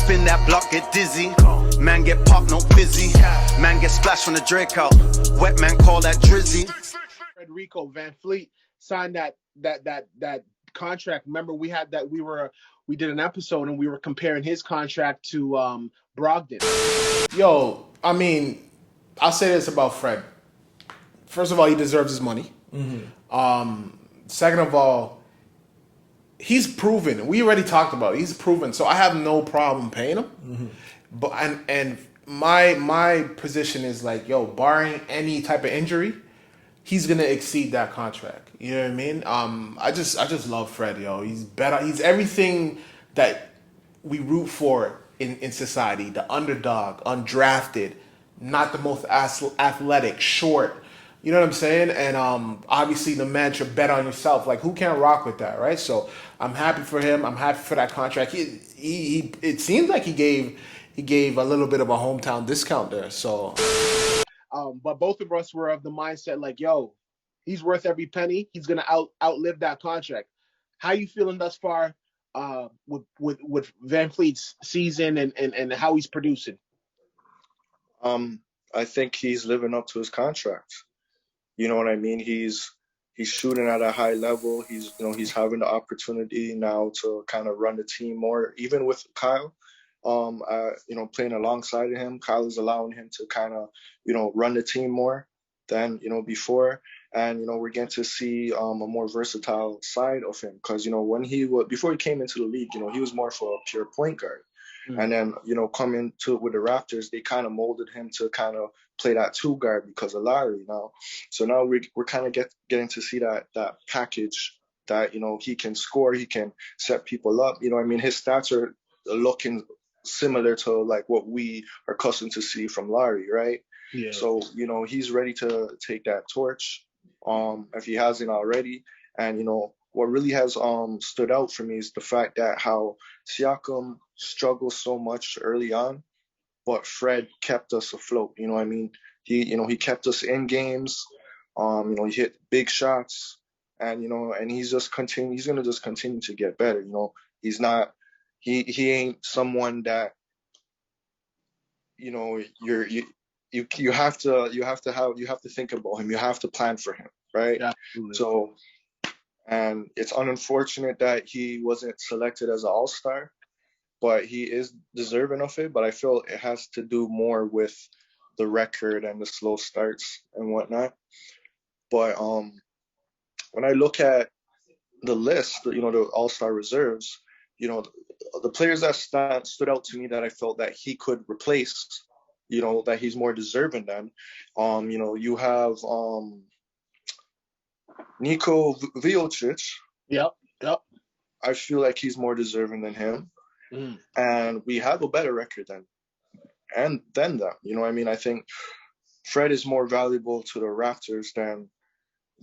spin that block, get dizzy. Man get popped, not busy. Man get splashed from the Draco. Wet man call that drizzy. Fred VanVleet signed that contract. Remember, we did an episode and we were comparing his contract to Brogdon. Yo, I mean, I'll say this about Fred. First of all, he deserves his money. Second of all, he's proven. We already talked about it. He's proven. So I have no problem paying him. But and my position is like, yo, barring any type of injury, he's gonna exceed that contract. You know what I mean? I just love Fred, yo. He's better. He's everything that we root for in society. The underdog, undrafted, not the most athletic, short. You know what I'm saying? And obviously the mantra bet on yourself. Like, who can't rock with that, right? So I'm happy for him. I'm happy for that contract. He it seems like he gave a little bit of a hometown discount there. So but both of us were of the mindset like, yo, he's worth every penny. He's gonna outlive that contract. How you feeling thus far with VanVleet's season and how he's producing? I think he's living up to his contract. You know what I mean? He's shooting at a high level. He's having the opportunity now to kind of run the team more, even with Kyle. Playing alongside of him, Kyle is allowing him to kind of, run the team more than, before. And, we're getting to see a more versatile side of him because, before he came into the league, he was more for a pure point guard. And then, coming to with the Raptors, they kind of molded him to kind of play that two guard because of Larry now. So now we're kind of getting to see that package that, he can score, he can set people up. His stats are looking similar to like what we are accustomed to see from Larry, right? Yeah. So, he's ready to take that torch if he hasn't already. And, what really has stood out for me is the fact that how Siakam struggled so much early on, but Fred kept us afloat. He kept us in games. He hit big shots, and and he's gonna just continue to get better. He's not. He ain't someone that you have to think about him. You have to plan for him, right? Yeah, absolutely. So, and it's unfortunate that he wasn't selected as an All-Star, but he is deserving of it. But I feel it has to do more with the record and the slow starts and whatnot. But when I look at the list, the All-Star reserves, the players that stood out to me that I felt that he could replace, that he's more deserving than, you have Niko Vujovic. Yep. I feel like he's more deserving than him. And we have a better record than them. I think Fred is more valuable to the Raptors than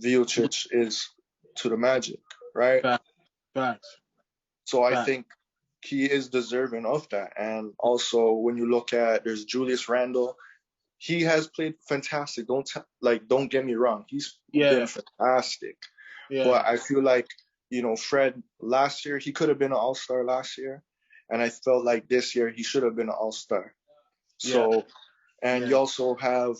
Vujovic is to the Magic, right? Facts. So I think he is deserving of that. And also, when you look at, there's Julius Randle. He has played fantastic. Don't get me wrong. He's been fantastic. Yeah. But I feel like, Fred last year, he could have been an All-Star last year. And I felt like this year he should have been an All-Star. So, you also have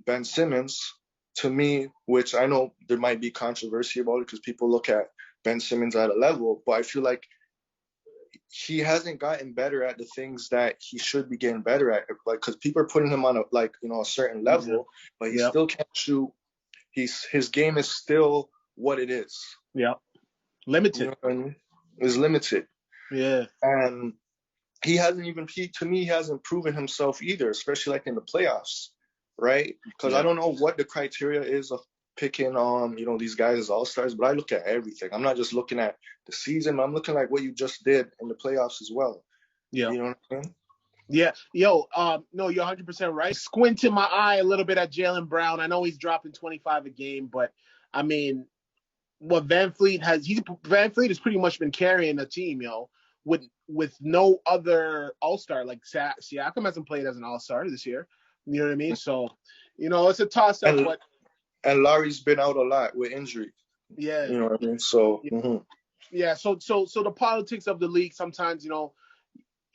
Ben Simmons, to me, which I know there might be controversy about it because people look at Ben Simmons at a level, but I feel like he hasn't gotten better at the things that he should be getting better at. Like, because people are putting him on a certain level, but he still can't shoot. His game is still what it is. Yeah, limited. You know what I mean? It's limited. Yeah, and he hasn't proven himself either, especially like in the playoffs, right? Because I don't know what the criteria is of picking these guys as all-stars, but I look at everything. I'm not just looking at the season, I'm looking at what you just did in the playoffs as well. Yeah. You know what I mean? Yeah. Yo, no, you're 100% right. Squinting my eye a little bit at Jaylen Brown. I know he's dropping 25 a game, but I mean, what VanVleet has pretty much been carrying the team, with no other all-star. Like Siakam hasn't played as an all-star this year. You know what I mean? So, it's a toss-up. And Larry's been out a lot with injury. Yeah. You know what I mean? So, yeah. So the politics of the league sometimes,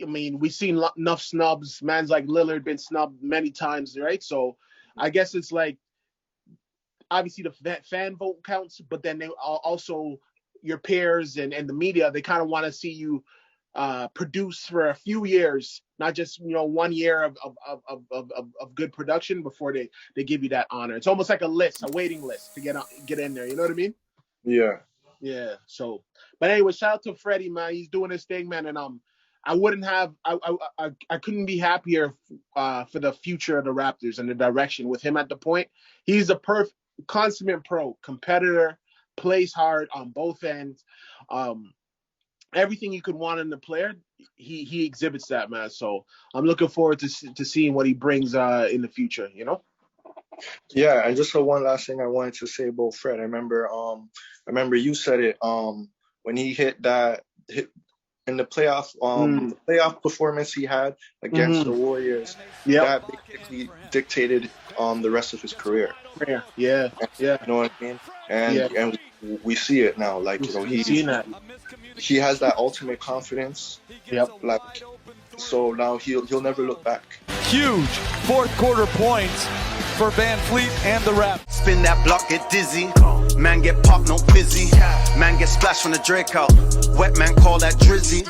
I mean, we've seen enough snubs. Man's like Lillard been snubbed many times, right? So I guess it's like obviously the fan vote counts, but then they also your peers and the media, they kind of want to see you produce for a few years, not just 1 year of good production before they give you that honor. It's almost like a waiting list to get in there. You know what I mean? Yeah. Yeah. So, but anyway, shout out to Freddie, man. He's doing his thing, man. And I couldn't be happier for the future of the Raptors and the direction with him at the point. He's a consummate pro, competitor, plays hard on both ends. Everything you could want in the player, he exhibits that, man. So I'm looking forward to seeing what he brings in the future. Yeah, and just one last thing I wanted to say about Fred. I remember you said it when he hit in the playoff the playoff performance he had against the Warriors. That basically dictated the rest of his career. Yeah. You know what I mean? And we see it now. Like he has that ultimate confidence. Yep. Like so now he'll never look back. Huge fourth quarter points for VanVleet and the Raptors. Spin that block, get dizzy. Man get popped, no fizzy. Man get splashed from the Draco. Wet man call that drizzy.